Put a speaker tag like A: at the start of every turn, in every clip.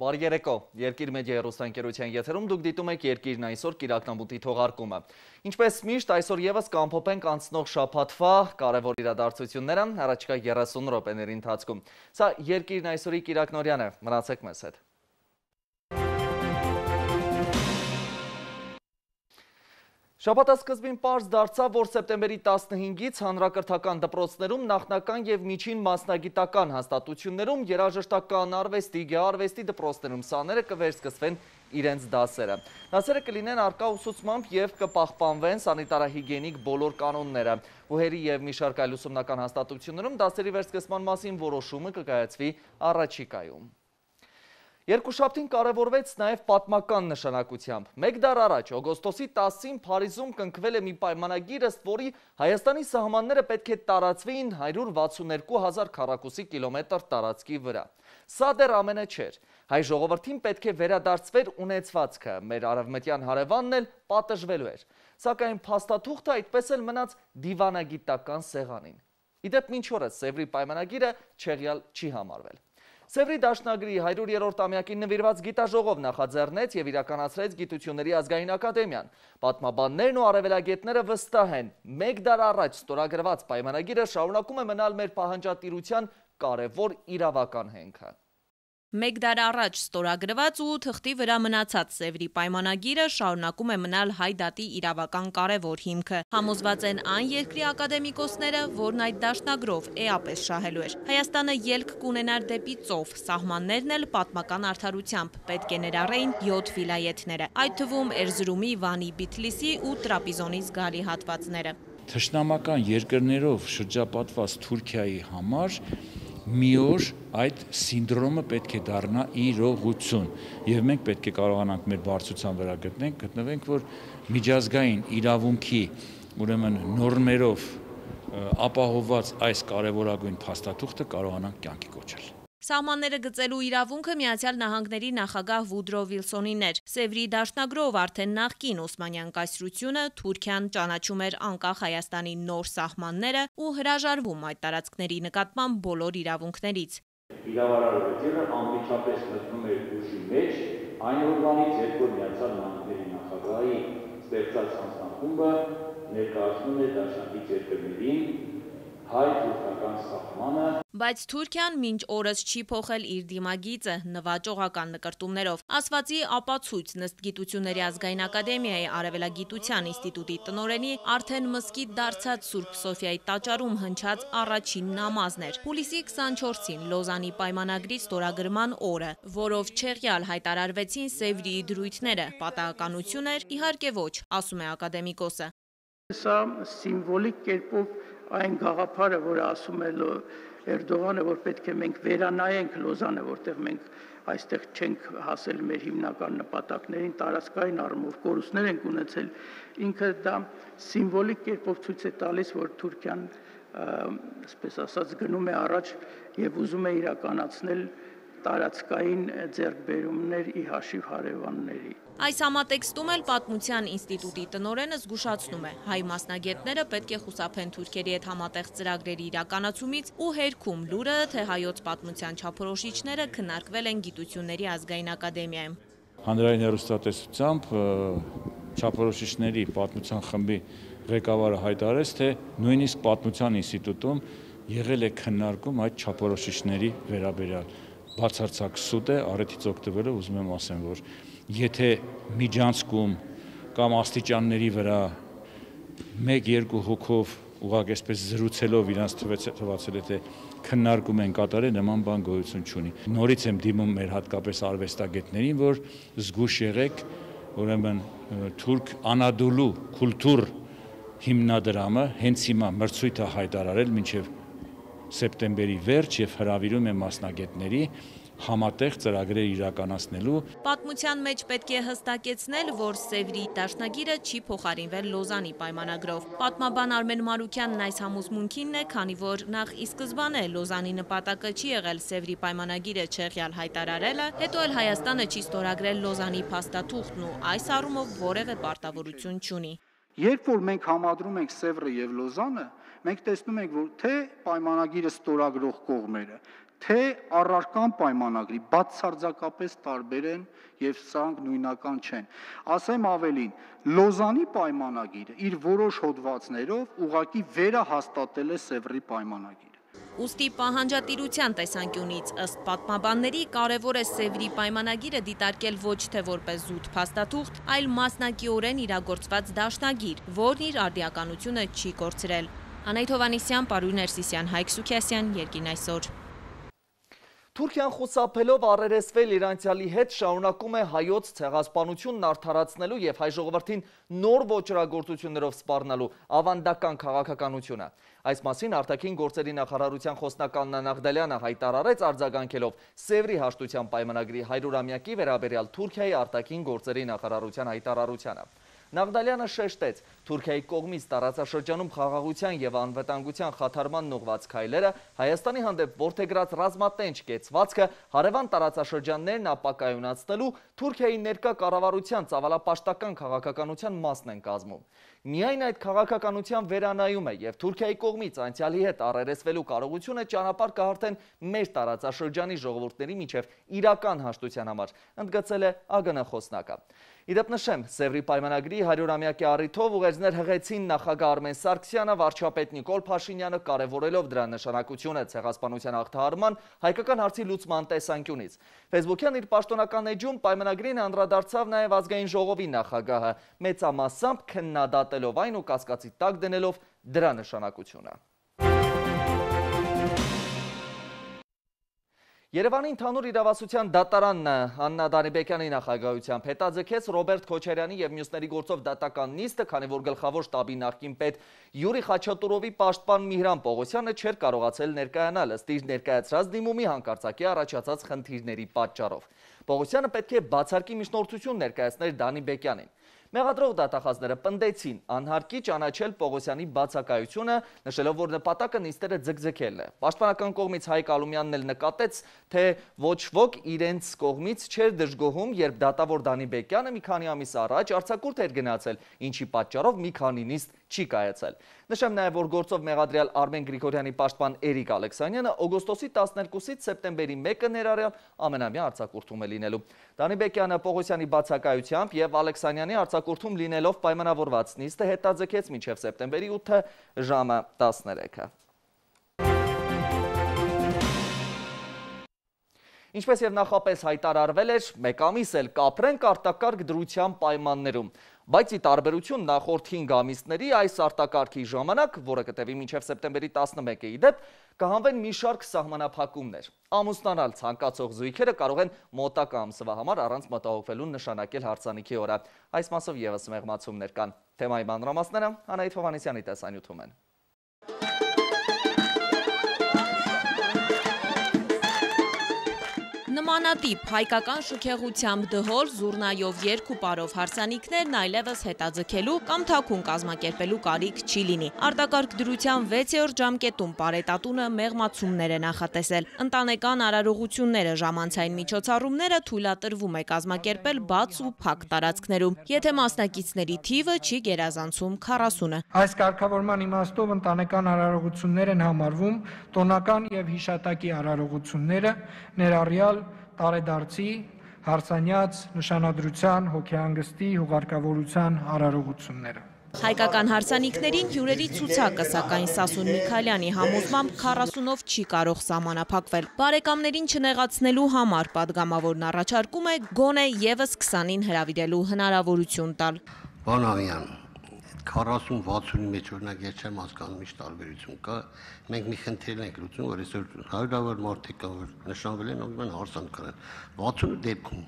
A: Բարի երեկո, Երկիր մեդիա հեռուստաընկերության եթերում դուք դիտում եք Երկիրն այսօր կիրակնամուտի թողարկումը։ Ինչպես միշտ այսօր եւս կամփոփենք անցնող շաբաթվա կարևոր իրադարձությունները առաջիկա 30 րոպեների ընթացքում։ Սա Երկիրն այսօրի կիրակնօրյան է, մնացեք մեզ հետ։ Շաբաթասկզբին պարզ դարձավ, որ սեպտեմբերի 15-ից հանրակրթական դպրոցներում նախնական եւ միջին մասնագիտական հաստատություններում երաժշտական արվեստի, գեղարվեստի դպրոցներում սաները կվերսկսվեն իրենց դասերը։ Դասերը կլինեն առկա ուսուցմամբ եւ կպահպանվեն սանիտարահիգիենիկ բոլոր կանոնները։ Ուհերի եւ մի շարք այլ ուսումնական հաստատություններում դասերի վերսկսման մասին որոշումը կկայացվի առաջիկայում։ Երկուշաբթին կարևորվեց նաև պատմական նշանակությամբ։ Մեկ դար առաջ, օգոստոսի 10-ին Փարիզում կնքվել է մի պայմանագիր, ըստ որի Հայաստանի սահմանները պետք է տարածվեին 162,000 քառակուսի կիլոմետր տարածքի վրա։ Սա դեռ ամենը չէր։ Հայ ժողովրդին պետք է վերադարձվեր ունեցվածքը, մեր արևմտյան հարևանն էլ պատժվելու էր։ Սակայն փաստաթուղթը այդպես էլ մնաց դիվանագիտական սեղանին։ Իդեպ մինչ օրս Սևրի պայմանագիրը չեղյալ չի համարվել։ Սևրի դաշնագրի 100-րդ ամյակին նվիրված գիտաժողով նախաձեռնեց եւ իրականացրեց Գիտությունների ազգային ակադեմիան։ Պատմաբաններն ու արևելագետները վստահ են, մեկ դար առաջ ստորագրված պայմանագիրը շարունակում է մնալ մեր պահանջատիրության կարևոր իրավական հենքը։
B: Մեկ դար առաջ ստորագրված ու թղթի վրա մնացած Սևրի պայմանագիրը շարունակում է մնալ հայ դատի իրավական կարևոր հիմքը։ Համոզված են այն երկրի ակադեմիկոսները, որն այդ դաշնագրով էապես շահելու էր։ Հայաստանը ելք կունենար դեպի ծով, սահմաններն էլ պատմական արդարությամբ պետք է ներառեին 7 վիլայեթները, այդ թվում Էրզրումի, Վանի, Բիթլիսի ու Տրապիզոնի զգալի հատվածները։
C: Թշնամական երկրներով շրջապատված Թուրքիայի համար մի օր այդ սինդրոմը պետք է դառնա իրողություն եւ մենք պետք է կարողանանք մեր բարձրության վրա գտնվենք, որ միջազգային իրավունքի ուրեմն նորմերով ապահովված այս կարևորագույն փաստաթուղթը կարողանանք կյանքի կոչել։
B: Սահմանները գծելու իրավունքը Միացյալ Նահանգների նախագահ Վուդրո Վիլսոնին էր։ Սևրի դաշնագրով արդեն նախկին Օսմանյան կայսրությունը Թուրքիան ճանաչում էր անկախ Հայաստանի նոր սահմանները ու հրաժարվում այդ տարածքների նկատմամբ բոլոր իրավունքներից։
C: Իրավարարությունը անմիջապես մտնում էր ուժի մեջ այն օրվանից, երբ որ Միացյալ Նահանգների նախագահի ստեղծած հանձնախումբը ներկայացնում է դաշնակից երկրներին հայ-թուրքական սահմանը։
B: Բայց Թուրքիան մինչ օրս չի փոխել իր դիմագիծը նվաճողական նկրտումներով։ Ասվածի ապացույց ըստ Գիտությունների ազգային ակադեմիայի Արևելագիտության ինստիտուտի տնօրենի արդեն մզկիթ դարձած Սուրբ Սոֆիայի տաճարում հնչած առաջին նամազն էր։ Հուլիսի 24-ին Լոզանի պայմանագրի ստորագրման օրը, որով չեղյալ հայտարարվեցին Սևրի դրույթները, պատահականություն էր, իհարկե ոչ, ասում է ակադեմիկոսը։
D: Սա սիմվոլիկ կերպով այն գաղափարը, որ ասում է Էրդողանը, որ պետք է մենք վերանայենք Լոզանը, որտեղ մենք այստեղ չենք հասել մեր հիմնական նպատակներին, տարածքային առումով կորուստներ ենք ունեցել, ինքը դա սիմվոլիկ կերպով ցույց է տալիս, որ Թուրքիան, այսպես ասած, գնում է առաջ եւ ուզում է իրականացնել տարածքային ձեռքբերումներ ի հաշիվ հարևանների։
B: Այս համատեքստում էլ Պատմության ինստիտուտի տնօրենը զգուշացնում է, հայ մասնագետները պետք է խուսափեն թուրքերի հետ համատեղ ծրագրերի իրականացումից ու հերքում լուրը, թե հայոց պատմության չափորոշիչները քննարկվել են Գիտությունների ազգային ակադեմիայում։
C: Հանրային հեռուստատեսությամբ չափորոշիչների պատմության խմբի ղեկավարը հայտարարեց, թե նույնիսկ Պատմության ինստիտուտում եղել է քննարկում այդ չափորոշիչների վերաբերյալ։ Բացարձակ սուտ է, առիթից օգտվելով ուզում եմ ասեմ, որ եթե միջանցքում կամ աստիճանների վրա 1-2 հոգով ուղղակի այսպես զրուցելով իրանց թվացել է, թե քննարկում են կատարել, նման բան գոյություն չունի։ Նորից եմ դիմում մեր հատկապես արվեստագետներին, որ զգուշ եղեք, ուրեմն թուրք Անադոլու կուլտուր հիմնադրամը հենց հիմա մրցույթ է հայտարարել մինչև սեպտեմբերի վերջ եւ հրավիրում է մասնագետների համատեղ ծրագրեր իրականացնելու։
B: Պատմության մեջ պետք է հստակեցնել, որ Սևրի դաշնագիրը չի փոխարինվել Լոզանի պայմանագրով։ Պատմաբան Արմեն Մարուկյանն այս համոզմունքինն է, քանի որ նախ ի սկզբանե Լոզանի նպատակը չի եղել Սևրի պայմանագիրը չեղյալ հայտարարելը, հետո էլ Հայաստանը չի ստորագրել Լոզանի փաստաթուղթն ու այս առումով որևէ պարտավորություն չունի։
E: Երբ որ մենք համադրում ենք Սևրը եւ Լոզանը, մենք տեսնում ենք, որ թե պայմանագիրը ստորագրող կողմերը, թե առարկան պայմանագրի բացարձակապես տարբեր են եւ սրանք նույնական չեն։ Ասեմ ավելին, Լոզանի պայմանագիրը իր որոշ հոդվածներով ուղղակի վերահաստատել է Սևրի պայմանագիրը։
B: Ուստի պահանջատիրության տեսանկյունից ըստ պատմաբանների կարևոր է Սևրի պայմանագիրը դիտարկել ոչ թե որպես զուտ փաստաթուղթ, այլ մասնակիորեն իրագործված դաշնագիր, որն իր արդիականությունը չի կորցրել։ Անահիտ Հովհաննիսյան, Պարույր Ներսիսյան, Հայկ Սուքիասյան, Երկիրն այսօր։
A: Թուրքիան խուսափելով առերեսվել իր անցյալի հետ շարունակում է հայոց ցեղասպանությունն արդարացնելու եւ հայ ժողովրդին նոր ոճրագործություններով սպառնալու ավանդական քաղաքականությունը։ Այս մասին արտաքին գործերի նախարարության խոսնական Նանա Աղդալյանը հայտարարեց արձագանքելով Սևրի հաշտության պայմանագրի 100-ամյակի վերաբերյալ Թուրքիայի արտաքին գործերի նախարարության հայտարարությանը։ Նաղդալյանը շեշտեց, Թուրքիայի կողմից տարածաշրջանում խաղաղության եւ անվտանգության խաթարման ուղղված քայլերը Հայաստանի հանդեպ որդեգրած ռազմատենչ կեցվածքը հարևան տարածաշրջաններն ապակայունացնելու Թուրքիայի ներկա կառավարության ծավալապաշտական քաղաքականության մասն են կազմում։ Միայն այդ քաղաքականության վերանայում է եւ Թուրքիայի կողմից անցյալի հետ առերեսվելու կարողությունը ճանապարհ կհարթեն մեր տարածաշրջանի ժողովուրդների միջև իրական հաշտության համար, ընդգծել է ԱԳՆ խոսնակը։ Իդեպ նշեմ, Սևրի պայմանագրի 100-ամյակի առիթով ուղերձներ հղեցին նախագահ Արմեն Սարգսյանը, վարչապետ Նիկոլ Փաշինյանը, կարևորելով դրա նշանակությունը ցեղասպանության հաղթահարման, հայկական հարցի լուծման տեսանկյունից։ Facebook-յան իր պաշտոնական էջում պայմանագրին անդրադարձավ նաև ազգային ժողովի նախագահը, մեծամասամբ քննադատելով այն ու կասկածի տակ դնելով դրա նշանակությունը։ Երևանի ընդհանուր իրավասության դատարանն Աննա Դանիբեկյանի նախագահությամբ հետաձգեց Ռոբերտ Քոչարյանի եւ մյուսների գործով դատական նիստը, քանի որ գլխավոր շտաբի նախկին պետ Յուրի Խաչատուրովի պաշտպան Միհրան Պողոսյանը չէր կարողացել ներկայանալ ըստ իր ներկայացրած դիմումի հանկարծակի առաջացած խնդիրների պատճառով։ Պողոսյանը պետք է բացարկի միջնորդություն ներկայացներ Դանիբեկյանին։ Մեղադրող դատախազները պնդեցին անհարկի ճանաչել Պողոսյանի բացակայությունը, նշելով, որ նպատակը նիստերը ձգձգելն է։ Պաշտպանական կողմից Հայկ Ալումյանն էլ նկատեց, թե ոչ ոք իրենց կողմից չէր դժգոհում, երբ դատավոր Դանիբեկյանը մի քանի ամիս առաջ արձակուրդ էր գնացել, ինչի պատճառով մի քանի նիստ չի կայացել։ Նշեմ նաև, որ գործով մեղադրյալ Արմեն Գրիգորյանի պաշտպան Էրիկ Ալեքսանյանը օգոստոսի 12-ից սեպտեմբերի 1-ը ներառյալ ամենամյա արձակուրդում է լինելու։ Դանիբեկյանը Պողոսյանի բացակայությամբ եւ Ալեքսանյանի արձակուրդում լինելով պայմանավորված նիստը հետաձգեց մինչև սեպտեմբերի 8-ը ժամը 13-ը։ Ինչպես եւ նախապես հայտարարվել էր, մեկ ամիս էլ կապրենք արտակարգ դրության պայմաններում, բայց ի տարբերություն նախորդ 5 ամիսների այս արտակարգի ժամանակ, որը կտևի մինչև սեպտեմբերի 11-ը իդեպ, կհանվեն մի շարք սահմանափակումներ։ Ամուսնանալ ցանկացող զույգերը կարող են մոտակա ամսվա համար առանց մտահոգվելու նշանակել հարսանիքի օրը։ Այս մասով եւս մեղմացումներ կան։ Թեմայի մանրամասները Անահիտ Հովհաննիսյանի տեսանյութում են։
B: Նմանատիպ հայկական շքեղությամբ դհոլ, զուռնայով երկու պարով հարսանիքներն այլևս հետաձգելու կամ թաքուն կազմակերպելու կարիք չի լինի։ Արտակարգ դրության 6-րդ ժամկետում Պարետատունը մեղմացումներ է նախատեսել։ Ընտանեկան արարողությունները, ժամանցային միջոցառումները թույլատրվում է կազմակերպել բաց ու փակ տարածքներում, եթե մասնակիցների թիվը չի գերազանցում 40-ը։
F: Այս կարգավորման իմաստով ընտանեկան արարողություններ են համարվում տոնական եւ հիշատակի արարողությունները, ներառյալ տարեդարձի, հարսանյաց, նշանադրության, հոգեհանգստի, հուղարկավորության արարողությունները։
B: Հայկական հարսանիքներին հյուրերի ցուցակը, սակայն Սասուն Միքայելյանի համոզմամբ 40-ով չի կարող սահմանափակվել։ Բարեկամներին չնեղացնելու համար պատգամավորն առաջարկում է գոնե եւս 20-ին հրավիրելու հնարավորություն տալ։
G: Բանավյան 40-60-ի մեջ օրինակ ես չեմ հասկանում ինչ տարբերություն կա։ Մենք մի խնդիր ենք լուծում, որ այսօր հարյուրավոր մարդիկ կան, որ նշանվել են, ով հարսանիք կան։ 60-ի դեպքում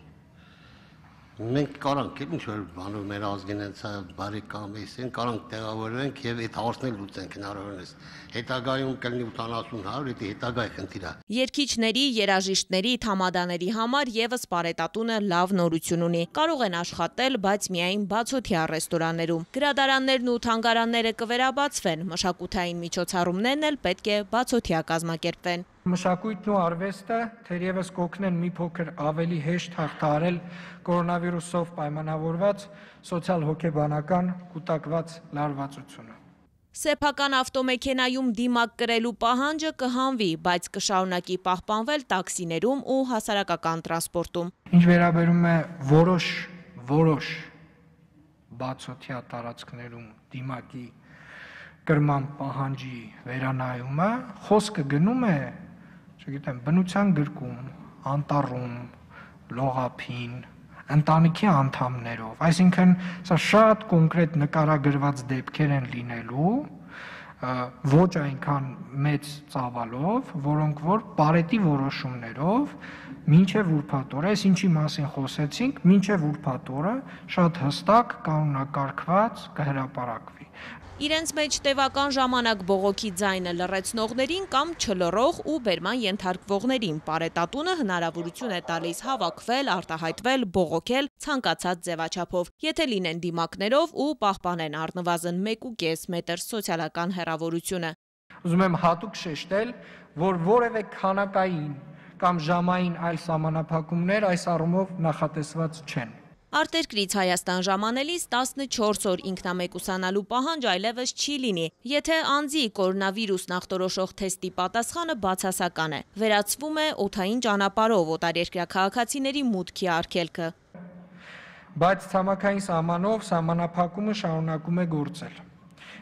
G: մենք կարանք ինչ որ բանով մեր ազգին հենց բարեկամ էսեն կարանք տեղավորենք եւ այդ հարցն լուծենք հնարավորինս հետագայում կլինի 80-100 դա հետագայի խնդիր է։
B: Երգիչների, երաժիշտների, թամադաների համար եւս Պարետատունը լավ նորություն ունի։ Կարող են աշխատել, բայց միայն բացօթյա ռեստորաններում։ Գրադարաններն ու թանգարանները կվերաբացվեն, մշակութային միջոցառումներն էլ պետք է բացօթյա կազմակերպվեն։
F: Մշակույթն ու արվեստը թերևս կօգնեն մի փոքր ավելի հեշտ հաղթահարել կորոնավիրուսով պայմանավորված սոցիալ-հոգեբանական կուտակված լարվածությունը։
B: Սեփական ավտոմեքենայում դիմակ կրելու պահանջը կհանվի, բայց կշարունակի պահպանվել տաքսիներում ու հասարակական տրանսպորտում։
F: Ինչ վերաբերում է որոշ բացօթյա տարածքներում դիմակի կրման պահանջի վերանայումը, խոսքը գնում է, չգիտեմ, բնության գրքում, անտառում, լողափին, ընտանիքի անդամներով, այսինքն սա շատ կոնկրետ նկարագրված դեպքեր են լինելու, ոչ այնքան մեծ ծավալով, որոնք որ բարետի որոշումներով մինչև ուրբաթ օրը, այս ինչի մասին խոսեցինք, մինչև ուրբաթ օրը շատ հստակ կանոնակարգված կհրապարակվի։
B: Իրենց մեջ տևական ժամանակ բողոքի ձայնը լռեցնողներին կամ չլռող ու բերման ենթարկվողներին պարետատունը հնարավորություն է տալիս հավաքվել, արտահայտվել, բողոքել ցանկացած ձևաչափով, եթե լինեն դիմակներով ու պահպանեն առնվազն 1.5 մետր սոցիալական հեռավորությունը։
F: Ուզում եմ հատուկ շեշտել, որ որևէ քանակային կամ ժամային այլ սահմանափակումներ այս առումով նախատեսված չեն։
B: Արտերկրից Հայաստան ժամանելիս 14 օր ինքնամեկուսանալու պահանջ այլևս չի լինի, եթե անձի կորոնավիրուսն ախտորոշող թեստի պատասխանը բացասական է, վերացվում է օդային ճանապարհով օտարերկրյա քաղաքացիների մուտքի արգելքը։
F: Բայց ցամաքային սահմանով սահմանափակումը շարունակում է գործել։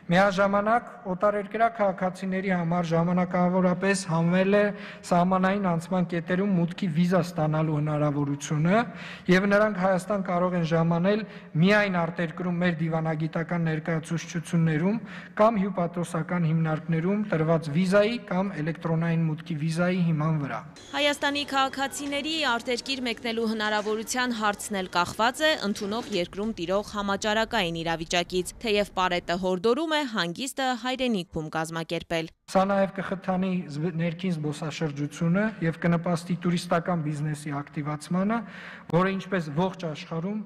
F: Միաժամանակ օտարերկրյա քաղաքացիների համար ժամանակավորապես հանվել է սահմանային անցման կետերում մուտքի վիզա ստանալու հնարավորությունը եւ նրանք Հայաստան կարող են ժամանել միայն արտերկրում մեր դիվանագիտական ներկայացուցչություններում կամ հյուպատոսական հիմնարկներում տրված վիզայի կամ էլեկտրոնային մուտքի վիզայի հիման վրա։
B: Հայաստանի քաղաքացիների արտերկիր մեկնելու հնարավորության հարցն էլ կախված է ընդունող երկրում տիրող համաճարակային իրավիճակից, թեև պարետը հորդորում է հանգիստը հայրենիքում կազմակերպել։
F: Սա նաև կխթանի ներքին զբոսաշրջությունը եւ կնպաստի տուրիստական բիզնեսի ակտիվացմանը, որը ինչպես ողջ աշխարհում,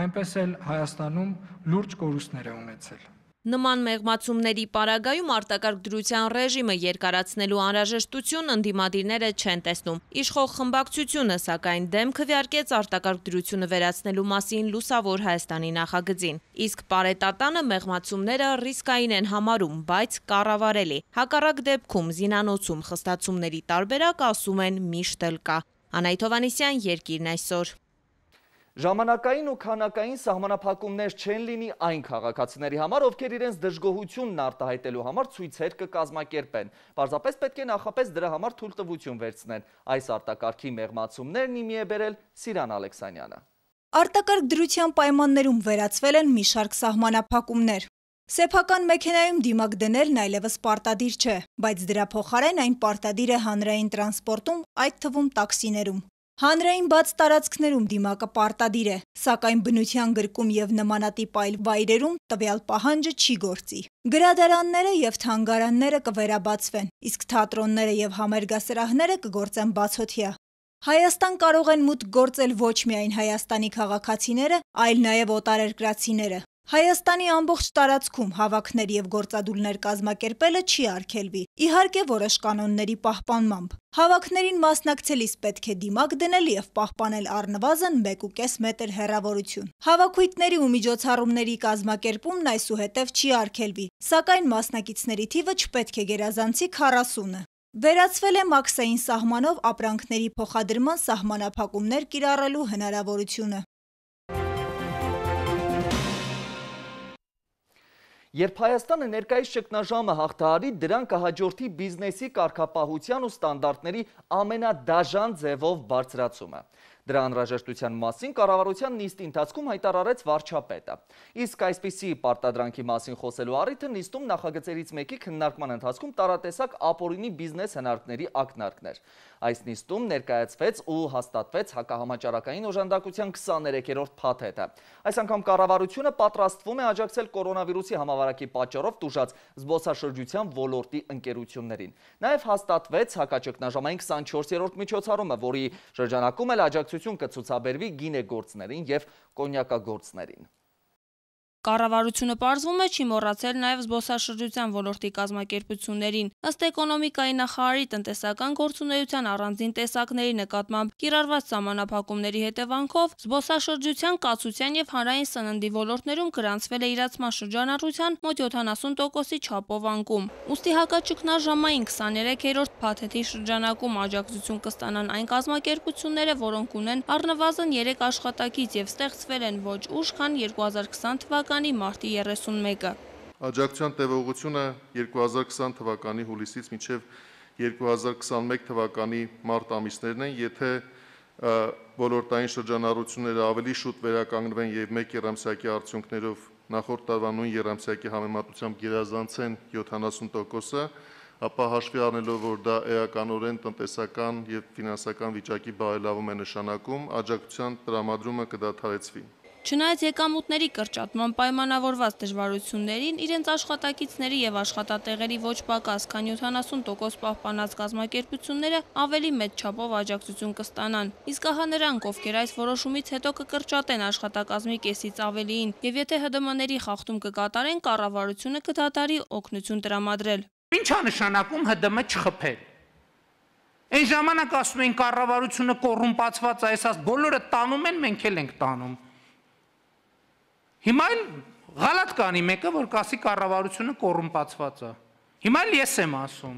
F: այնպես էլ Հայաստանում լուրջ կորուստներ է ունեցել։
B: Նման մեղմացումների պարագայում արտակարգ դրության ռեժիմը երկարացնելու անհրաժեշտություն ընդդիմադիրները չեն տեսնում։ Իշխող խմբակցությունը սակայն դեմ քվեարկեց արտակարգ դրությունը վերացնելու մասին Լուսավոր Հայաստանի նախագծին։ Իսկ պարետատանը մեղմացումները ռիսկային են համարում, բայց կառավարելի։ Հակառակ դեպքում զինանոցում խստացումների տարբերակ ասում են միշտ էլ կա։ Անահիտ Հովհաննիսյան, Երկիրն այսօր։
A: Ժամանակային ու քանակային սահմանափակումներ չեն լինի այն քաղաքացիների համար, ովքեր իրենց դժգոհությունն արտահայտելու համար ցույցեր կկազմակերպեն։ Պարզապես պետք է նախապես դրա համար թույլտվություն վերցնեն։ Այս արտակարգի մեղմացումներն իմի է բերել Սիրան Ալեքսանյանը։
H: Արտակարգ դրության պայմաններում վերացվել են մի շարք սահմանափակումներ։ Սեփական մեքենայում դիմակ դնելն այլևս պարտադիր չէ, բայց դրա փոխարեն այն պարտադիր է հանրային տրանսպորտում, այդ թվում տաքսիներում։ Հանրային բաց տարածքներում դիմակը պարտադիր է, սակայն բնության գրկում եւ նմանատիպ այլ վայրերում տվյալ պահանջը չի գործի։ Գրադարանները եւ թանգարանները կվերաբացվեն, իսկ թատրոնները եւ համերգասրահները կգործեն բացօթյա։ Հայաստան կարող են մուտք գործել ոչ միայն Հայաստանի քաղաքացիները, այլ նաեւ օտարերկրացիները։ Հայաստանի ամբողջ տարածքում հավաքներ եւ գործադուլներ կազմակերպելը չի արգելվի, իհարկե որոշ կանոնների պահպանմամբ։ Հավաքներին մասնակցելիս պետք է դիմակ դնել եւ պահպանել առնվազն 1.5 մետր հեռավորություն։ Հավաքույթների ու միջոցառումների կազմակերպումն այսուհետև չի արգելվի, սակայն մասնակիցների թիվը չպետք է գերազանցի 40-ը։ Վերացվել է մաքսային սահմանով ապրանքների փոխադրման սահմանափակումներ կիրառելու հնարավորությունը։
A: Երբ Հայաստանը ներկայիս ճգնաժամը հաղթահարի, դրան կհաջորդի բիզնեսի կարգապահության ու ստանդարտների ամենադաժան ձևով բարձրացումը։ Դրա անհրաժեշտության մասին կառավարության նիստի ընթացքում հայտարարեց վարչապետը։ Իսկ այսպիսի պարտադրանքի մասին խոսելու առիթը նիստում նախագծերից մեկի քննարկման ընթացքում տարատեսակ ապօրինի բիզնես հնարքների ակնարկներ։ Այս նիստում ներկայացվեց ու հաստատվեց հակահամաճարակային օժանդակության 23-րդ փաթեթը։ Այս անգամ կառավարությունը պատրաստվում է աջակցել կորոնավիրուսի համավարակի պատճառով տուժած զբոսաշրջության ոլորտի ընկերություններին։ Նաև հաստատվեց հակաճգնաժամային 24-րդ միջոցառումը, որի շրջանակում էլ աջակցություն կցուցաբերվի գինեգործներին և կոնյակագործներին։
B: Կառավարությունը պարզվում է չի մոռացել նաև զբոսաշրջության ոլորտի կազմակերպություններին։ Ըստ էկոնոմիկայի նախարարի տնտեսական գործունեության առանձին տեսակների նկատմամբ կիրառված սահմանափակումների հետևանքով զբոսաշրջության, կացության եւ հանրային սննդի ոլորտներում գրանցվել է իրացման շրջանառության մոտ 70%-ի չափով անկում։ Ուստի հակաճգնաժամային 23-րդ փաթեթի շրջանակում աջակցություն կստանան այն կազմակերպությունները, որոնք ունեն առնվազն 3 աշխատակից եւ ստեղծվել են ոչ ուշ, քան 2020 թվականի մարտի 31-ը։
I: Աջակցության տևողությունը 2020 թվականի հուլիսից մինչև 2021 թվականի մարտ ամիսներն են, եթե ոլորտային շրջանառությունները ավելի շուտ վերականգնվեն եւ 1 եռամսյակի արդյունքներով նախորդ տարվա նույն եռամսյակի համեմատությամբ գերազանցեն 70%-ը, ապա հաշվի առնելով, որ դա էականորեն տնտեսական եւ ֆինանսական վիճակի բարելավում է նշանակում, աջակցության տրամադրումը կդադարեցվի։
B: Չնայած եկամուտների կրճատման պայմանավորված դժվարություններին, իրենց աշխատակիցների եւ աշխատատեղերի ոչ պակաս, քան 70% պահպանած կազմակերպությունները ավելի մեծ չափով աջակցություն կստանան։ Իսկ ահա նրանք, ովքեր այս որոշումից հետո կկրճատեն աշխատակազմի կեսից ավելիին, եւ եթե ՀԴՄ-ների խախտում կկատարեն, կառավարությունը կդադարի օգնություն տրամադրել։
J: Ինչ է նշանակում ՀԴՄ չխփել։ Այն ժամանակ ասում են կառավարությունը կոռումպացված է, այսպես բոլորը տանում են, մենք էլ ենք տանում։ Հիմա էլ գալատ կանի մեկը, որ կասի կառավարությունը կոռումպացված է։ Հիմա էլ ես եմ ասում,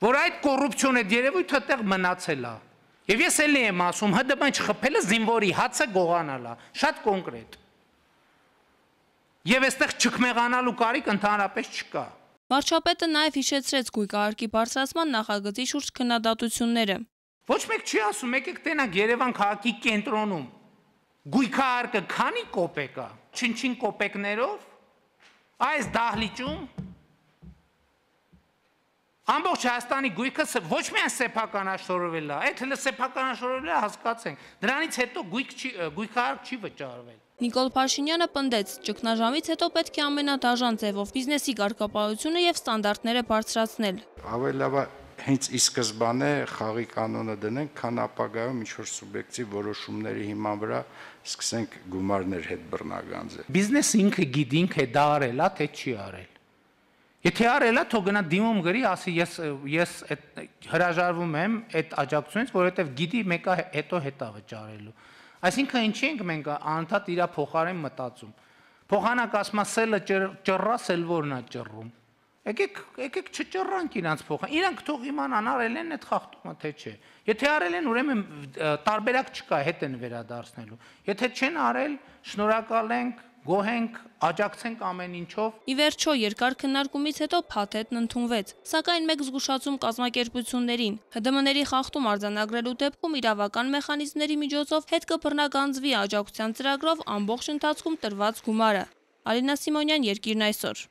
J: որ այդ կոռուպցիոն այդ երևույթը տեղ մնացել է։ Եվ ես էլ եմ ասում, ՀԴՄ չխփելը զինվորի հացը գողանալ է, շատ կոնկրետ։ Եվ այստեղ չքմեղանալու կարիք ընդհանրապես չկա։
B: Վարչապետը նաև հիշեցրեց գույքահարկի բարձրացման նախագծի շուրջ քննադատությունները։
J: Ոչ մեկ չի ասում, եկեք տենանք Երևան քաղաքի կենտրոնում։ Գույքահարկը քանի կոպեկ է, չնչին կոպեկներով, այս դահլիճում ամբողջ Հայաստանի գույքը ոչ միայն սեփականաշորվել է, այդ հենց սեփականաշորվել է հասկացենք, դրանից հետո գույքահարկ չի վճարվել։
B: Նիկոլ Փաշինյանը պնդեց, ճգնաժամից հետո պետք է ամենադաժան ձևով բիզնեսի կարգապահությունը եւ ստանդարտները բարձրացնել։
K: Ավելի լավ է հենց ի սկզբանե խաղի կանոնը դնենք, քան ապագայում ինչ-որ սուբյեկտիվ որոշումների հիման վրա սկսենք գումարներ հետ բռնագանձել։
J: Բիզնեսը ինքը գիտի, ինքը դա արել է, թե չի արել։ Եթե արել է, թող գնա դիմում գրի, ասի ես հրաժարվում եմ այդ աջակցությունից, որովհետև գիտի մեկը հետո հետա վճարելու։ Այսինքն ինչի ենք մենք անընդհատ իրա փոխարեն մտածում։ Փոխանակ ասма սելը ճռռա, սել որն է ճռռում։ Եկեք չճռրանք իրանց փոխան։ Իրանք թող իմանան արել են այդ խախտումը թե չէ։ Եթե արել են, ուրեմն տարբերակ չկա, հետ են վերադարձնելու։ Եթե չեն արել, շնորհակալ ենք, գոհ ենք, աջակցենք ամեն ինչով։
B: Ի վերջո երկար քննարկումից հետո փաթեթն ընդունվեց, սակայն մեկ զգուշացում կազմակերպություններին։ ՀԴՄ-ների խախտում արձանագրելու դեպքում իրավական մեխանիզմների միջոցով հետ կբռնագանձվի աջակցության ծրագրով ամբողջ ընթացքում տրված գումարը։ Ալինա Սիմոնյան, Երկիրն այսօր։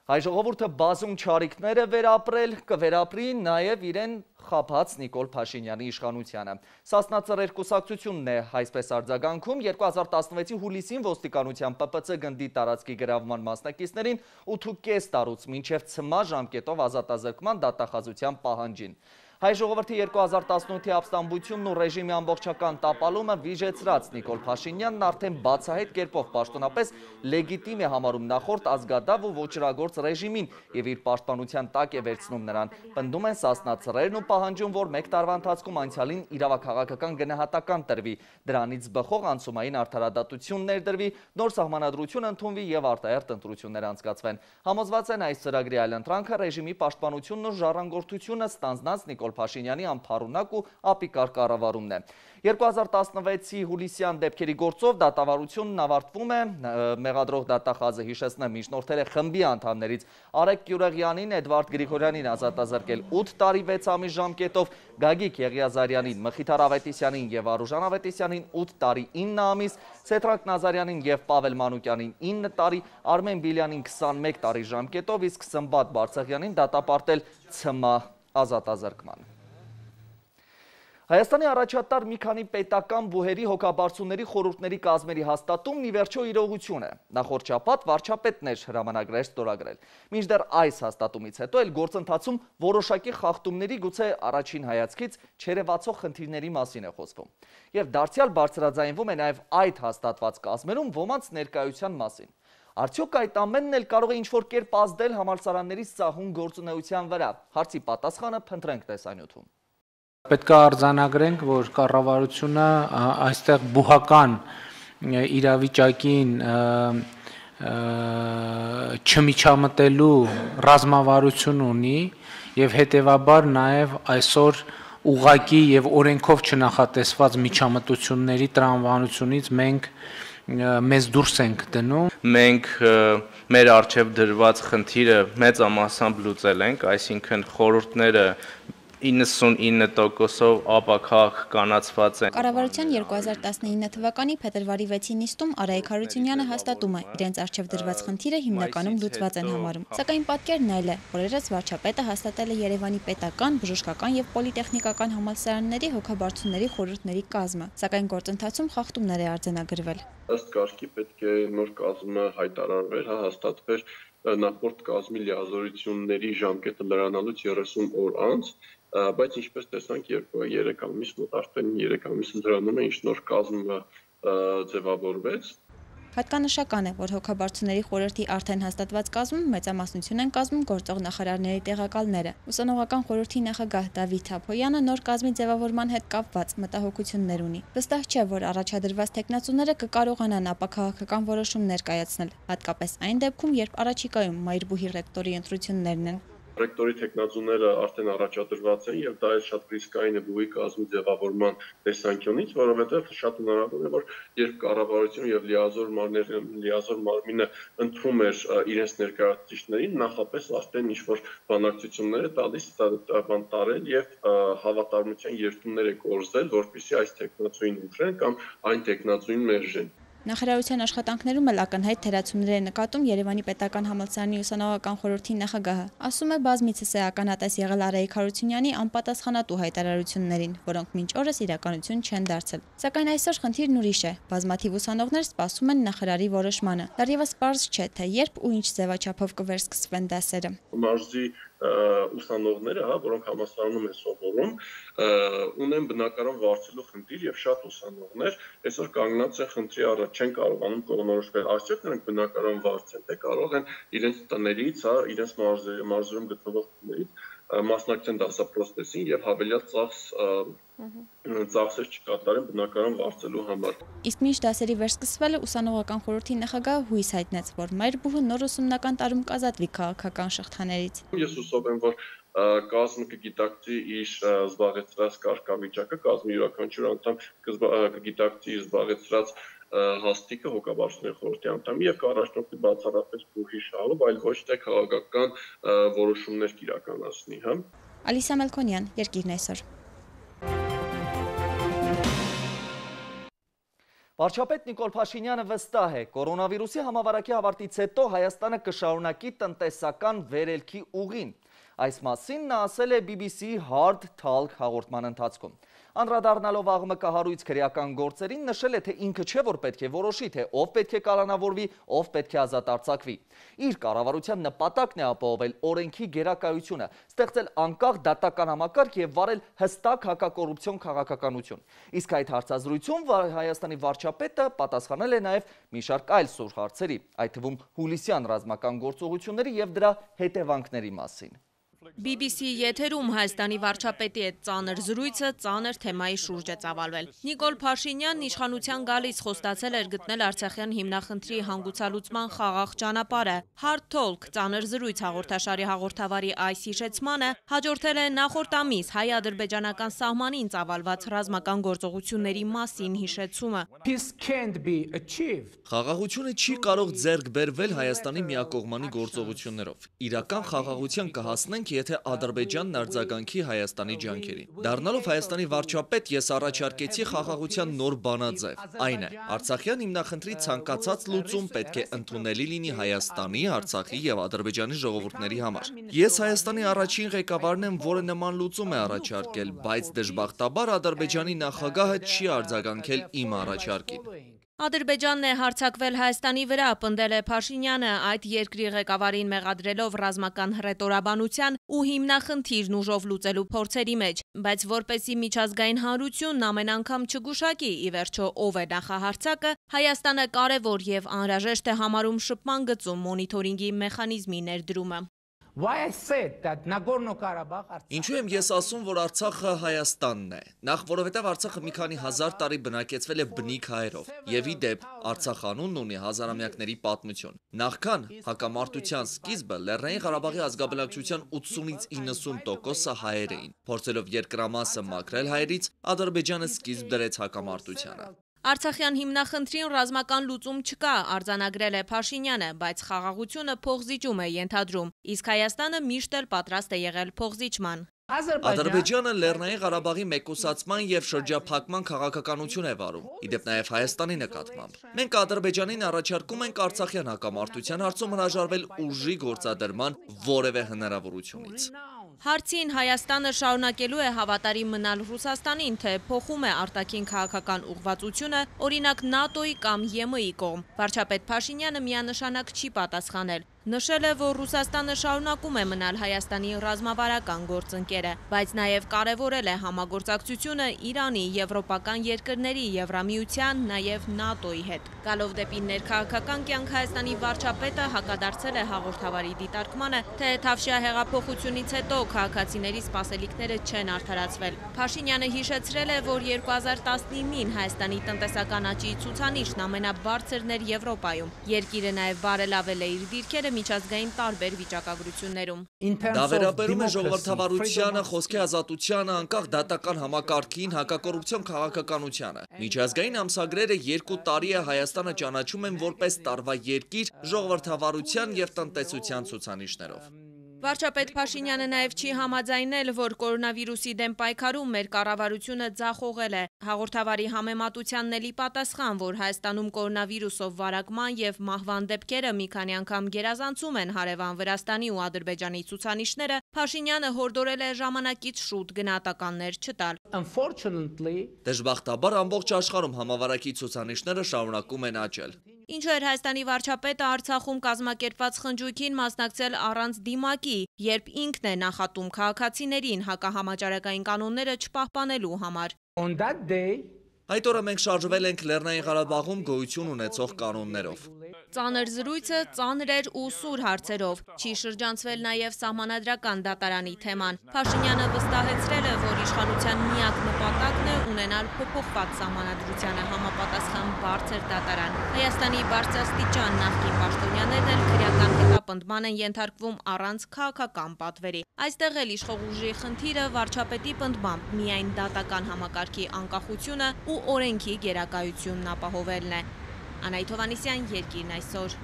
A: Հայ ժողովուրդը բազում չարիքներ է վերապրել, կվերապրի նաև իրեն խաբած Նիկոլ Փաշինյանի իշխանությանը։ Սասնա Ծռեր կուսակցությունն է այսպես արձագանքում 2016-ի հուլիսին ոստիկանության ՊՊՑ գնդի տարածքի գրավման մասնակիցներին 8.5 տարուց մինչև ցմահ ժամկետով ազատազրկման դատախազության պահանջին։ Հայ ժողովրդի 2018-ի ապստամբությունն ու ռեժիմի ամբողջական տապալումը վիժեցրած Նիկոլ Փաշինյանն արդեն բացահայտ կերպով պաշտոնապես լեգիտիմ է համարում նախորդ ազգադավ ու ոչրագործ ռեժիմին եւ իր պաշտպանության տակ է վերցնում նրան։ Պնդում են Սասնա Ծռերն ու պահանջում, որ մեկ տարվա ընթացքում անցյալին իրավաքաղաքական գնահատական տրվի, դրանից բխող անցումային արդարադատություն ներդրվի, նոր սահմանադրություն ընդունվի եւ արտահերթ ընտրություններ անցկացվեն։ Համոզված են այս ծրագրի այլընտրանքը ռեժիմի պաշտպանությունն ու ժառանգորդությունը ստանձնած Նիկոլ Փաշինյանի անփառունակ ու ապիկար կառավարումն է։ 2016-ի հուլիսյան դեպքերի գործով դատավարությունն ավարտվում է, մեղադրող դատախազը հիշեցնեմ միջնորդել է խմբի անդամներից Արեգ Գյուրեղյանին, Էդվարդ Գրիգորյանին ազատազրկել 8 տարի 6 ամիս ժամկետով, Գագիկ Եղիազարյանին, Մխիթար Ավետիսյանին եւ Արուժան Ավետիսյանին 8 տարի 9 ամիս, Սեդրակ Նազարյանին եւ Պավել Մանուկյանին 9 տարի, Արմեն Բիլյանին 21 տարի ժամկետով, իսկ Սմբատ Բարցեղյանին դատապարտել ցմահ ազատազրկման։ Հայաստանի առաջատար մի քանի պետական բուհերի հոգաբարձուների խորհուրդների կազմերի հաստատումն ի վերջո իրողություն է։ Նախորդ շաբաթ վարչապետն էր հրամանագրեր ստորագրել։ Մինչդեռ այս հաստատումից հետո էլ գործընթացում որոշակի խախտումների գուցե առաջին հայացքից չերևացող խնդիրների մասին է խոսվում։ Եվ դարձյալ բարձրաձայնվում է նաև այդ հաստատված կազմերում ոմանց ներկայության մասին։ Արդյոք այդ ամենն էլ կարող է ինչ-որ կերպ ազդել համալսարանների սահուն գործունեության վրա։ Հարցի պատասխանը փնտրենք տեսանյութում։
J: Պետք է արձանագրենք, որ կառավարությունը այստեղ բուհական իրավիճակին չմիջամտելու ռազմավարություն ունի եւ հետեւաբար նաեւ այսօր ուղղակի եւ օրենքով չնախատեսված միջամտությունների տրամաբանությունից մենք մեզ դուրս ենք դնում։
L: Մենք մեր արժեվ դրված խնդիրը մեծամասամբ լուծել ենք, այսինքն խորհուրդները 99%-ով ապաքաղ կանացված են։
M: Կառավարության 2019 թվականի փետրվարի 6-ի նիստում Արայիկ Հարությունյանը հաստատում է, իրենց արժև դրված խնդիրը հիմնականում լուծված են համարում։ Սակայն պատկերն այլ է, օրերս վարչապետը հաստատել է Երևանի պետական, բժշկական եւ պոլիտեխնիկական համալսարանների հոգաբարձուների խորհուրդների կազմը, սակայն գործընթացում խախտումներ է արձանագրվել։
N: Ըստ կարգի պետք է նոր կազմը հայտարարվեր, հաստատվեր նախորդ կազմի լիազորությունների ժամկետը լրանալուց 30 օր անց, բայց ինչպես տեսանք 2-3 ամիս մոտ արդեն 3 ամիս ընդրանում է, ինչ նոր կազմը ձևավորվեց։
M: Հատկանշական է, որ հոգաբարձուների խորհրդի արդեն հաստատված կազմում մեծամասնություն են կազմում գործող նախարարների տեղակալները։ Ուսանողական խորհրդի նախագահ Դավիթ Թափոյանը նոր կազմի ձևավորման հետ կապված մտահոգություններ ունի։ Վստահ չէ, որ առաջադրված տեխնացուները կկարողանան ապաքաղաքական որոշումներ կայացնել, հատկապես այն դեպքում, երբ առաջիկայում Մայրբուհի ռեկտորի ընտրություններն են։
N: Ռեկտորի տեխնացուները արդեն առաջադրված են եւ դա է շատ ռիսկային է բուհի կազմի ձևավորման տեսանկյունից, որովհետեւ շատ հնարավոր է, որ երբ կառավարությունը եւ լիազոր մարմինը ընտրում էր իրենց ներկայացուցիչներին, նախապես արդեն ինչ-որ բանակցություններ է տալիս տարել եւ հավատարմության երթումներ է կորզել, որպեսզի այս տեխնացուին ընտրեն կամ այն տեխնացուին մերժեն։
M: Նախարարության աշխատանքներում էլ ակնհայտ թերացումներ է նկատում Երևանի պետական համալսարանի ուսանողական խորհրդի նախագահը։ Ասում է բազմիցս է ականատես եղել Արայիկ Հարությունյանի անպատասխանատու հայտարարություններին, որոնք մինչ օրս իրականություն չեն դարձել։ Սակայն այսօր խնդիրն ուրիշ է։ Բազմաթիվ ուսանողներ սպասում են նախարարի որոշմանը։ Դեռևս պարզ չէ, թե երբ ու ինչ ձևաչափով կվերսկսվեն դասերը։
N: Մարզի ուսանողները, որոնք համալսարանում են սովորում, ունեն բնակարան վարձելու խնդիր եւ շատ ուսանողներ այսօր կանգնած են խնդրի առաջ չեն կարողանում կողմնորոշվել, արդյոք նրանք բնակարան վարձեն, թե կարող են իրենց տներից, իրենց մարզերում գտնվող տներից մասնակցեն դասապրոցեսին եւ հավելյալ ծախսեր չկատարեն բնակարան վարձելու համար։
M: Իսկ մինչ դասերի վերսկսվելը ուսանողական խորհրդի նախագահը հույս հայտնեց, որ Մայրբուհը նոր ուսումնական տարում կազատվի քաղաքական շղթաներից։
N: Ես հուսով եմ, որ կազմը կգիտակցի իր զբաղեցրած կարգավիճակը, կազմի յուրաքանչյուր անդամ կգիտակցի իր զբաղեցրած հաստիկը հոգաբարձուների խորհրդի անդամի եւ կառաջնորդի բացառապես բուհի շահով, այլ ոչ թե քաղաքական որոշումներ կիրականացնի, հա։
M: Ալիսա Մելքոնյան, Երկիրն այսօր։
A: Վարչապետ Նիկոլ Փաշինյանը վստահ է, կորոնավիրուսի համավարակի ավարտից հետո Հայաստանը կշարունակի տնտեսական վերելքի ուղին։ Այս մասին նա ասել է BBC Hard Talk հաղորդման ընթացքում։ Անդրադառնալով աղմկահարույց քրեական գործերին նշել է, թե ինքը չէ, որ պետք է որոշի, թե ով պետք է կալանավորվի, ով պետք է ազատ արձակվի։ Իր կառավարության նպատակն է ապահովել օրենքի գերակայությունը, ստեղծել անկախ դատական համակարգ եւ վարել հստակ հակակոռուպցիոն քաղաքականություն։ Իսկ այդ հարցազրույցում Հայաստանի վարչապետը պատասխանել է նաեւ մի շարք այլ սուր հարցերի, այդ թվում հուլիսյան ռազմական գործողությունների եւ դրա հետևանքների մասին։
B: BBC եթերում Հայաստանի վարչապետի այդ ծանր զրույցը ծանր թեմայի շուրջ է ծավալվել։ Նիկոլ Փաշինյանն իշխանության գալիս խոստացել էր գտնել Արցախյան հիմնախնդրի հանգուցալուծման խաղաղ ճանապարհը։ Hard Talk ծանր զրույց հաղորդաշարի հաղորդավարի այս հիշեցմանը հաջորդել է նախորդ ամիս հայ-ադրբեջանական սահմանին ծավալված ռազմական գործողությունների մասին հիշեցումը։
A: Խաղաղությունը չի կարող ձեռք բերվել Հայաստանի միակողմանի գործողություններով։ Իրական խաղաղության կհասնենք, եթե Ադրբեջանն արձագանքի Հայաստանի ջանքերին։ Դառնալով Հայաստանի վարչապետ, ես առաջարկեցի խաղաղության նոր բանաձև։ Այն է, Արցախյան հիմնախնդրի ցանկացած լուծում պետք է ընդունելի լինի Հայաստանի, Արցախի եւ Ադրբեջանի ժողովուրդների համար։ Ես Հայաստանի առաջին ղեկավարն եմ, որը նման լուծում է առաջարկել, բայց դժբախտաբար Ադրբեջանի նախագահը չի արձագանքել իմ առաջարկին։
B: Ադրբեջանն է հարձակվել Հայաստանի վրա, պնդել է Փաշինյանը, այդ երկրի ղեկավարին մեղադրելով ռազմական հռետորաբանության ու հիմնախնդիրն ուժով լուծելու փորձերի մեջ, բայց որպեսզի միջազգային հանրությունն ամեն անգամ չգուշակի, ի վերջո ով է նախահարձակը, Հայաստանը կարևոր եւ անհրաժեշտ է համարում շփման գծում մոնիթորինգի մեխանիզմի ներդրումը։
A: Ինչու եմ ես ասում, որ Արցախը Հայաստանն է։ Նախ, որովհետև Արցախը մի քանի հազար տարի բնակեցվել է բնիկ հայերով, եւ ի դեպ Արցախ անունն ունի հազարամյակների պատմություն։ Նախքան հակամարտության սկիզբը Լեռնային Ղարաբաղի ազգաբնակչության 80-ից 90%-ը հայեր էին։ Փորձելով երկրամասը մաքրել հայերից, Ադրբեջանը սկիզբ դրեց հակամարտությանը։
B: Արցախյան հիմնախնդրին ռազմական լուծում չկա, արձանագրել է Փաշինյանը, բայց խաղաղությունը փոխզիջում է ենթադրում, իսկ Հայաստանը միշտ էլ պատրաստ է եղել փոխզիջման։
A: Ադրբեջանը Լեռնային Ղարաբաղի մեկուսացման եւ շրջափակման քաղաքականություն է վարում, ի դեպ նաեւ Հայաստանի նկատմամբ։ Մենք Ադրբեջանին առաջարկում ենք Արցախյան հակամարտության հարցում հրաժարվել ուժի գործադրման որևէ հնարավորությունից։
B: Հարցին Հայաստանը շարունակելու է հավատարիմ մնալ Ռուսաստանին, թե փոխում է արտաքին քաղաքական ուղղվածությունը, օրինակ ՆԱՏՕ-ի կամ ԵՄ-ի կողմ։ Վարչապետ Փաշինյանը միանշանակ չի պատասխանել։ Նշել է, որ Ռուսաստանը շարունակում է մնալ Հայաստանի ռազմավարական գործընկերը, բայց նաև կարևորել է համագործակցությունը Իրանի, եվրոպական երկրների, Եվրամիության, նաև ՆԱՏՕ-ի հետ։ Գալով դեպի ներքաղաքական կյանք Հայաստանի վարչապետը հակադարձել է հաղորդավարի դիտարկմանը, թե Թավշյա հեղափոխությունից հետո քաղաքացիների սպասելիքները չեն արդարացվել։ Փաշինյանը հիշեցրել է, որ 2019-ին Հայաստանի տնտեսական աճի ցուցանիշն ամենաբարձրն էր Եվրոպայում։ Երկիրը նաև բարելավել է իր դիրքերը միջազգային տարբեր վիճակագրություններում։
A: Դա վերաբերում է ժողովրդավարությանը, խոսքի ազատությանը, անկախ դատական համակարգին, հակակոռուպցիոն քաղաքականությանը։ Միջազգային ամսագրերը 2 տարի է Հայաստանը ճանաչում են որպես տարվա երկիր ժողովրդավարության եւ տնտեսության ցուցանիշներով։
B: Վարչապետ Փաշինյանը նաև չի համաձայնել, որ կորոնավիրուսի դեմ պայքարում մեր կառավարությունը ձախողել է։ Հաղորդավարի համեմատությանն էլի պատասխան, որ Հայաստանում կորոնավիրուսով վարակման եւ մահվան դեպքերը մի քանի անգամ գերազանցում են հարևան Վրաստանի ու Ադրբեջանի ցուցանիշները, Փաշինյանը հորդորել է ժամանակից շուտ գնահատականներ չտալ։
A: Դժբախտաբար ամբողջ աշխարհում համավարակի ցուցանիշները շարունակում են աճել։
B: Ինչու էր Հայաստանի վարչապետը Արցախում կազմակերպված խնջույքին մասնակցել առանց դիմակի, երբ ինքն է նախատում քաղաքացիներին հակահամաճարակային կանոնները չպահպանելու համար։
A: Այդ օրը մենք շարժվել ենք Լեռնային Ղարաբաղում գոյություն ունեցող կանոններով։
B: Ծանր զրույցը ծանր էր ու սուր հարցերով, չի շրջանցվել նաև սահմանադրական դատարանի թեման։ Փաշինյանը վստահեցրել է, որ իշխանության միակ նպատակն է ունենալ փոփոխված սահմանադրությանը համապատասխան բարձր դատարան։ Հայաստանի բարձրաստիճան նախկին պաշտոնյաներն էլ քրեական հետապնդման են ենթարկվում առանց քաղաքական պատվերի։ Այստեղ էլ իշխող ուժի խնդիրը վարչապետի պնդմամբ միայն դատական համակարգի անկախությունը ու օրենքի գերակայությունն ապահովելն է։ Անահիտ Հովհաննիսյան, Երկիրն այսօր։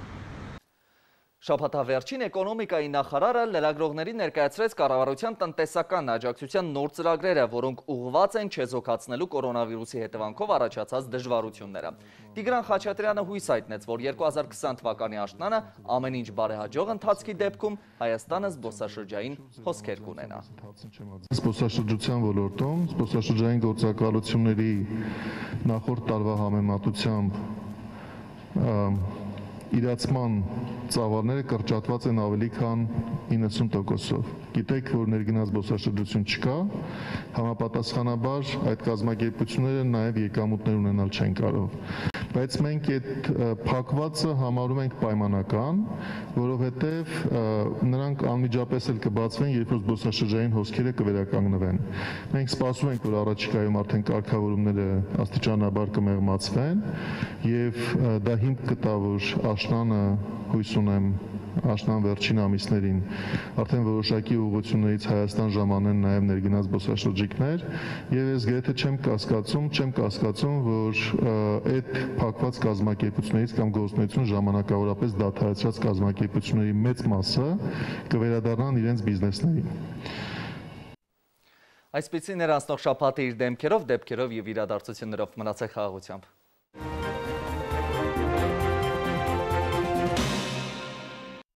A: Շաբաթավերջին էկոնոմիկայի նախարարը լրագրողներին ներկայացրեց կառավարության տնտեսական աջակցության նոր ծրագրերը, որոնք ուղղված են չեզոքացնելու կորոնավիրուսի հետևանքով առաջացած դժվարությունները։ Տիգրան Խաչատրյանը հույս հայտնեց, որ 2020 թվականի աշնանը ամեն ինչ բարեհաջող ընթացքի դեպքում Հայաստանը զբոսաշրջային հոսքեր կունենա։
I: Զբոսաշրջության ոլորտում զբոսաշրջային գործակալությունների նախորդ տարվա համեմատությամբ իրացման ծավալները կրճատված են ավելի քան 90%-ով։ Գիտեք, որ ներգնաց զբոսաշրջություն չկա, համապատասխանաբար այդ կազմակերպությունները նաև եկամուտներ ունենալ չեն կարող։ Բայց մենք այդ փակվածը համարում ենք պայմանական, որովհետև նրանք անմիջապես էլ կբացվեն, երբ որ զբոսաշրջային հոսքերը կվերականգնվեն։ Մենք սպասում ենք, որ առաջիկայում արդեն կարգավորումները աստիճանաբար կմեղմացվեն, եւ դա հիմք կտա, որ աշնանը հույս ունեմ աշնան վերջին ամիսներին արդեն որոշակի ուղղություններից Հայաստան ժամանեն նաև ներգնաց զբոսաշրջիկներ եւ ես գրեթե չեմ կասկածում, որ այդ փակված կազմակերպություններից կամ գործունեություն ժամանակավորապես դադարեցրած կազմակերպությունների մեծ մասը կվերադառնան իրենց բիզնեսներին։
A: Այսպիսի ներանցնող շաբաթը իր դեպքերով եւ իրադարձություններով մնացեք խաղաղությամբ։